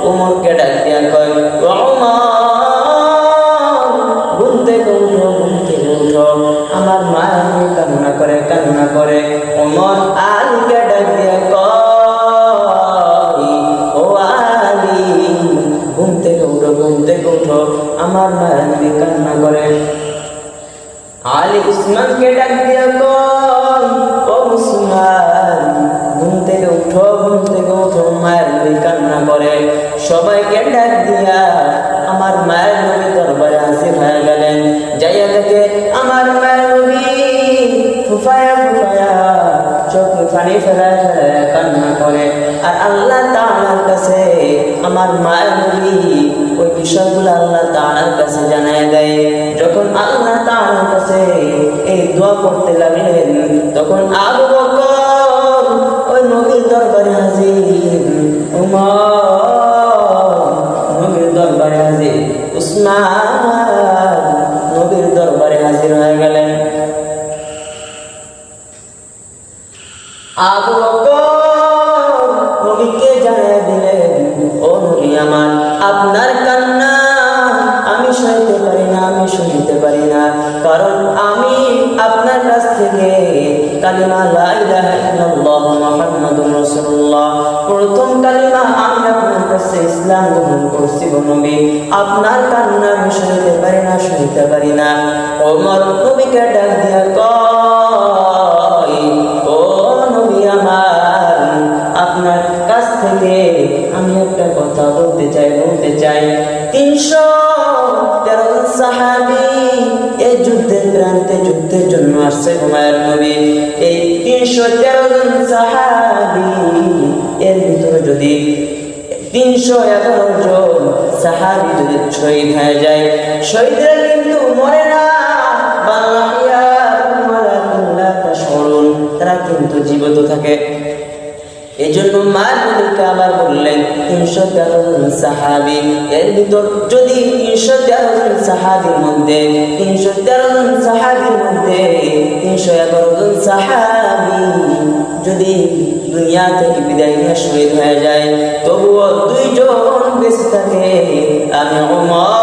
উমরকে ডাক দিয়া কয়, ও উমর, ঘুম থেকে উঠো, ঘুম থেকে উঠো। আমার মা কান্না করে কান্না করে। উমর আলীকে ডাক দিয়া কয়, ও আলী, ঘুম থেকে উঠো, ঘুম থেকে উঠো, আমার মা কান্না করে। আলী উসমানকে ডাক দিয়া কয়, ও উসমান, ঘুম থেকে উঠো, ঘুম থেকে উঠো, মায়ের নবী কান্না করে। সবাইকে ডাক দিয়া আমার মায়ের নবী দরবারে হাজির হয়ে গেলেন। যাইয়া দেখে আমার মায়ের নবী ফুফায়া ফুফায়া চোখে পানি ফেলায় ফেলায় কান্না করে। আর আল্লাহ তাআলার কাছে আমার মায়ের নবী ওই বিষয়গুলো আল্লাহ তাআলার কাছে জানায় দেয়। যখন আল্লাহ তাআলার কাছে এই দোয়া করতে লাগলেন, তখন আবু বকর ওই নবীর দরবারে হাজির, উমর নবীর দরবারে হাজির, উসমান নবীর দরবারে হাজির হয়ে গেলেন। আবু বকর নবীকে জানিয়ে দিলেন, ও নবী আমার, আপনার কান্না আমি সইতে পারি না, আমি শুনতে পারি না, কারণ আমি আপনার কাছ থেকে কালিমা লা ইলাহা ইল্লাল্লাহ মুহাম্মাদুর রাসূলুল্লাহ প্রথম কালিমা আমি আপনার কাছে ইসলাম গ্রহণ করছি গো নবী। আপনার কান্না আমি শুনতে পারি না, শুনতে পারি না। ওমর নবীকে ডাক দিয়া কয়, ও নবী আমার, আপনার কাছ থেকে আমি একটা কথা বলতে চাই। 313 জন সাহাবী এই যুদ্ধের প্রান্তে যুদ্ধের জন্য আসছে মায়ের নবী। এই 313 জন সাহাবী এর ভিতরে যদি 311 জন সাহাবী যদি শহীদ হয়ে যায়, শহীদরা কিন্তু মরে না, তারা কিন্তু জীবিত থাকে। এই জন্য মা নবীকে আবার বললেন 313 জন সাহাবী, এর ভিতর যদি 313 জন সাহাবীর মধ্যে 311 জন সাহাবী যদি দুনিয়া থেকে বিদায় নিয়ে শহীদ হয়ে যায়, তবুও 2 জন বেঁচে থাকে। আমি উমর